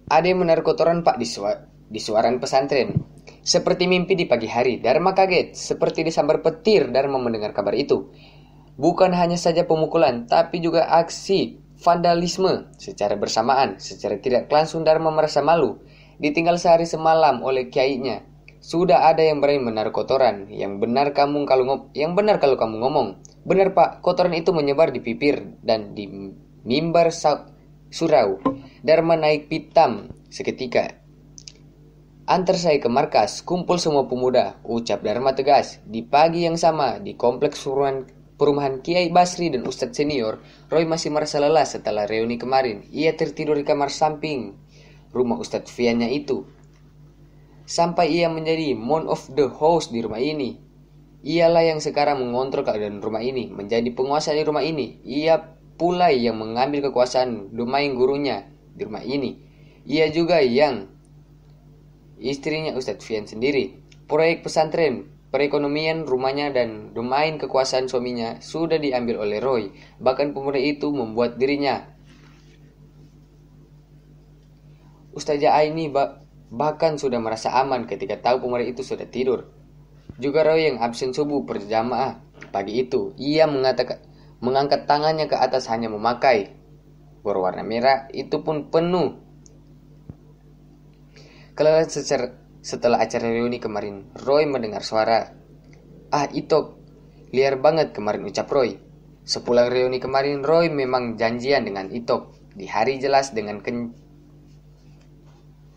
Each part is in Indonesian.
Ada yang menaruh kotoran pak di suaran pesantren. Seperti mimpi di pagi hari, Dharma kaget. Seperti disambar petir, Dharma mendengar kabar itu. Bukan hanya saja pemukulan, tapi juga aksi vandalisme secara bersamaan. Secara tidak langsung Dharma merasa malu. Ditinggal sehari semalam oleh kiainya. Sudah ada yang berani menaruh kotoran. Yang benar kalau kamu ngomong. Benar pak, kotoran itu menyebar di pipir dan di mimbar surau. Dharma naik pitam seketika. Antar saya ke markas, kumpul semua pemuda, ucap Dharma tegas. Di pagi yang sama, di kompleks perumahan Kiai Basri dan Ustadz senior, Roy masih merasa lelah setelah reuni kemarin. Ia tertidur di kamar samping rumah Ustadz Fiannya itu. Sampai ia menjadi man of the house di rumah ini. Ialah yang sekarang mengontrol keadaan rumah ini, menjadi penguasa di rumah ini. Ia pula yang mengambil kekuasaan domain gurunya di rumah ini. Ia juga yang istrinya Ustadz Fian sendiri. Proyek pesantren, perekonomian rumahnya dan domain kekuasaan suaminya sudah diambil oleh Roy. Bahkan pemuda itu membuat dirinya. Ustazah Aini bahkan sudah merasa aman ketika tahu pemuda itu sudah tidur. Juga Roy yang absen subuh berjamaah pagi itu. Ia mengangkat tangannya ke atas hanya memakai berwarna merah, itu pun penuh. Kelelahan setelah acara reuni kemarin, Roy mendengar suara. Itok, liar banget kemarin ucap Roy. Sepulang reuni kemarin, Roy memang janjian dengan Itok. Di hari jelas dengan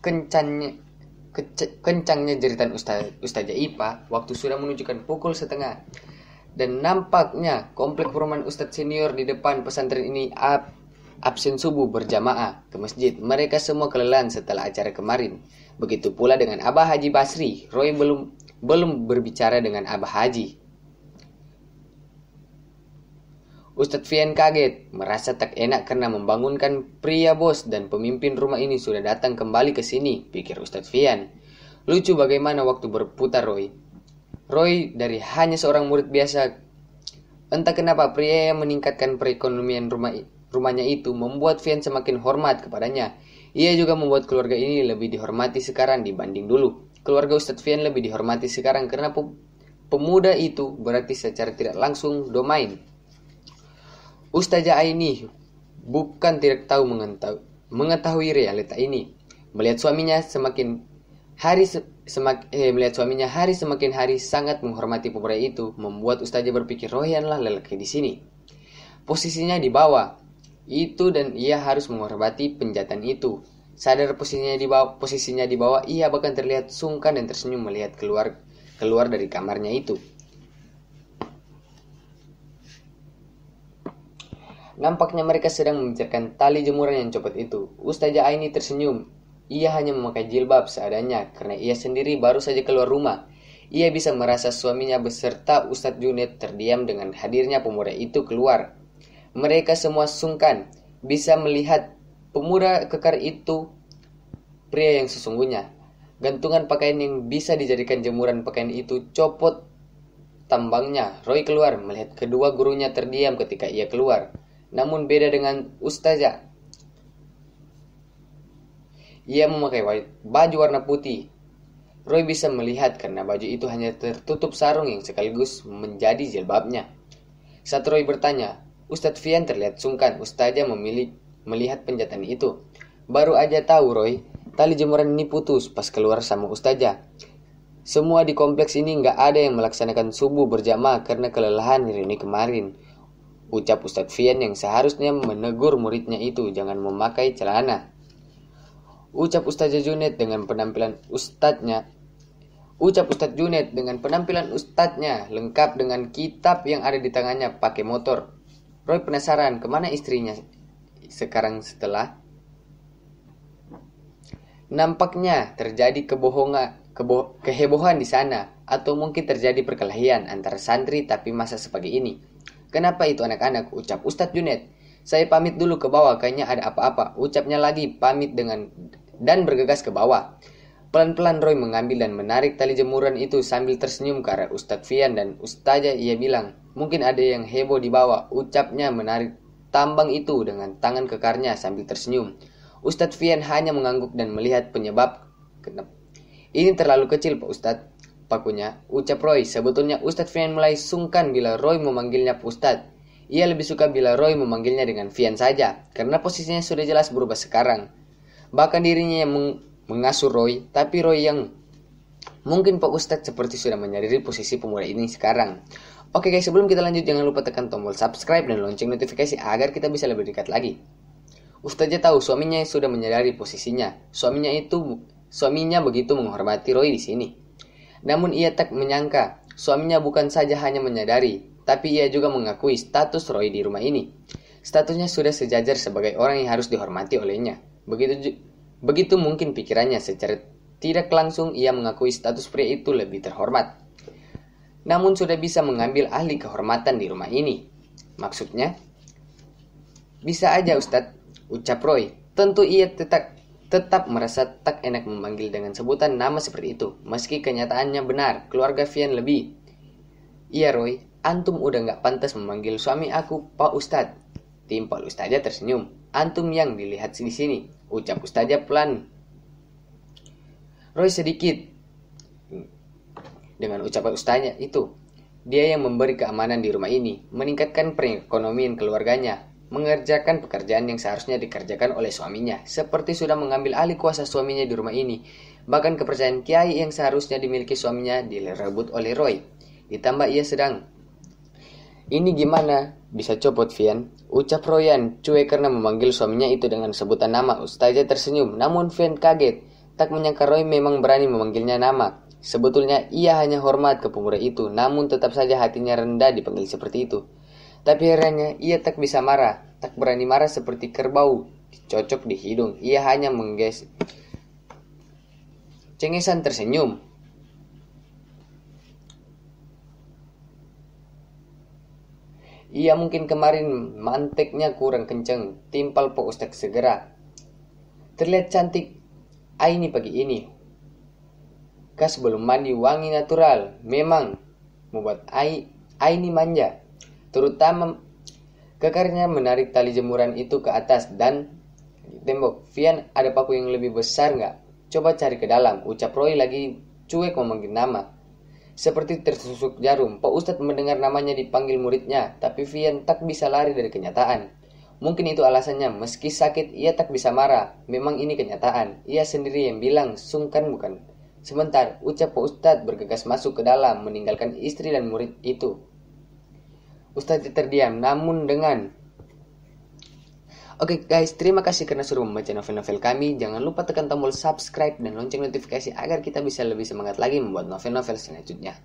kencangnya jeritan Ustazah Ipa waktu sudah menunjukkan pukul 1:30. Dan nampaknya komplek perumahan Ustadz senior di depan pesantren ini absen subuh berjamaah ke masjid. Mereka semua kelelahan setelah acara kemarin. Begitu pula dengan Abah Haji Basri. Roy belum berbicara dengan Abah Haji. Ustadz Fian kaget, merasa tak enak karena membangunkan pria bos dan pemimpin rumah ini sudah datang kembali ke sini, pikir Ustadz Fian. Lucu bagaimana waktu berputar Roy. Roy dari hanya seorang murid biasa. Entah kenapa pria yang meningkatkan perekonomian rumahnya itu membuat Fian semakin hormat kepadanya. Ia juga membuat keluarga ini lebih dihormati sekarang dibanding dulu. Keluarga Ustadz Fian lebih dihormati sekarang karena pemuda itu berarti secara tidak langsung domain. Ustazah Aini bukan tidak tahu mengetahui realita ini. Melihat suaminya hari semakin hari sangat menghormati pemuda itu, membuat Ustazah berpikir Royanlah lelaki di sini. Posisinya di bawah itu dan ia harus menghormati penjatan itu. Sadar posisinya di bawah, ia bahkan terlihat sungkan dan tersenyum melihat keluar dari kamarnya itu. Nampaknya mereka sedang membicarakan tali jemuran yang copot itu. Ustazah Aini tersenyum. Ia hanya memakai jilbab seadanya karena ia sendiri baru saja keluar rumah. Ia bisa merasa suaminya beserta Ustadz Junaid terdiam dengan hadirnya pemuda itu keluar. Mereka semua sungkan bisa melihat pemuda kekar itu pria yang sesungguhnya. Gantungan pakaian yang bisa dijadikan jemuran pakaian itu copot tambangnya. Roy keluar melihat kedua gurunya terdiam ketika ia keluar. Namun beda dengan Ustazah. Ia memakai baju warna putih. Roy bisa melihat karena baju itu hanya tertutup sarung yang sekaligus menjadi jilbabnya. Saat Roy bertanya, Ustadz Fian terlihat sungkan. Ustazah melihat penjatan itu. Baru aja tahu Roy, tali jemuran ini putus pas keluar sama Ustazah. Semua di kompleks ini nggak ada yang melaksanakan subuh berjamaah karena kelelahan reuni kemarin. Ucap Ustadz Fian yang seharusnya menegur muridnya itu jangan memakai celana. Ucap Ustadz Junaid dengan penampilan ustadznya lengkap dengan kitab yang ada di tangannya pakai motor. Roy penasaran kemana istrinya sekarang setelah nampaknya terjadi kehebohan di sana, atau mungkin terjadi perkelahian antara santri tapi masa sebagai ini. Kenapa itu anak-anak? Ucap Ustadz Junaid. Saya pamit dulu ke bawah, kayaknya ada apa-apa. Ucapnya lagi pamit dan bergegas ke bawah. Pelan-pelan Roy mengambil dan menarik tali jemuran itu sambil tersenyum ke arah Ustadz Fian dan Ustazah. Ia bilang, mungkin ada yang heboh di bawah. Ucapnya menarik tambang itu dengan tangan kekarnya sambil tersenyum. Ustadz Fian hanya mengangguk dan melihat penyebab. Ini terlalu kecil Pak Ustadz, pakunya, ucap Roy. Sebetulnya Ustadz Fian mulai sungkan bila Roy memanggilnya Pak Ustadz. Ia lebih suka bila Roy memanggilnya dengan Fian saja, karena posisinya sudah jelas berubah sekarang. Bahkan dirinya yang mengasuh Roy, tapi Roy yang mungkin Pak Ustadz seperti sudah menyadari posisi pemuda ini sekarang. Oke guys, sebelum kita lanjut jangan lupa tekan tombol subscribe dan lonceng notifikasi agar kita bisa lebih dekat lagi. Ustazah tahu suaminya sudah menyadari posisinya. Suaminya begitu menghormati Roy di sini. Namun ia tak menyangka, suaminya bukan saja hanya menyadari, tapi ia juga mengakui status Roy di rumah ini. Statusnya sudah sejajar sebagai orang yang harus dihormati olehnya. Begitu mungkin pikirannya, secara tidak langsung ia mengakui status pria itu lebih terhormat. Namun sudah bisa mengambil alih kehormatan di rumah ini. Maksudnya, bisa aja Ustadz, ucap Roy. Tentu ia tetap merasa tak enak memanggil dengan sebutan nama seperti itu. Meski kenyataannya benar, keluarga Fian lebih. Iya Roy, antum udah gak pantas memanggil suami aku Pak Ustadz. Timpal Ustazah tersenyum. Antum yang dilihat di sini, ucap Ustazah pelan. Roy sedikit dengan ucapan Ustazah itu. Dia yang memberi keamanan di rumah ini, meningkatkan perekonomian keluarganya, mengerjakan pekerjaan yang seharusnya dikerjakan oleh suaminya, seperti sudah mengambil alih kuasa suaminya di rumah ini. Bahkan kepercayaan kiai yang seharusnya dimiliki suaminya direbut oleh Roy. Ditambah ia sedang. Ini gimana? Bisa copot Fian, ucap Royan cuek karena memanggil suaminya itu dengan sebutan nama. Ustazah tersenyum, namun Fian kaget. Tak menyangka Roy memang berani memanggilnya nama. Sebetulnya ia hanya hormat ke pemuda itu, namun tetap saja hatinya rendah dipanggil seperti itu. Tapi herannya ia tak bisa marah, tak berani marah seperti kerbau dicocok di hidung. Ia hanya cengesan tersenyum. Ia mungkin kemarin manteknya kurang kenceng, timpal Pak Ustadz segera. Terlihat cantik Aini pagi ini. Kas belum mandi wangi natural, memang membuat Aini manja. Terutama kekarnya menarik tali jemuran itu ke atas dan tembok. Fian, ada paku yang lebih besar nggak? Coba cari ke dalam, ucap Roy lagi cuek memanggil nama. Seperti tertusuk jarum, Pak Ustadz mendengar namanya dipanggil muridnya, tapi Fian tak bisa lari dari kenyataan. Mungkin itu alasannya, meski sakit ia tak bisa marah. Memang ini kenyataan, ia sendiri yang bilang, sungkan bukan? Sebentar, ucap Pak Ustadz bergegas masuk ke dalam, meninggalkan istri dan murid itu. Ustadz terdiam, namun dengan... Oke guys, terima kasih karena sudah membaca novel-novel kami. Jangan lupa tekan tombol subscribe dan lonceng notifikasi agar kita bisa lebih semangat lagi membuat novel-novel selanjutnya.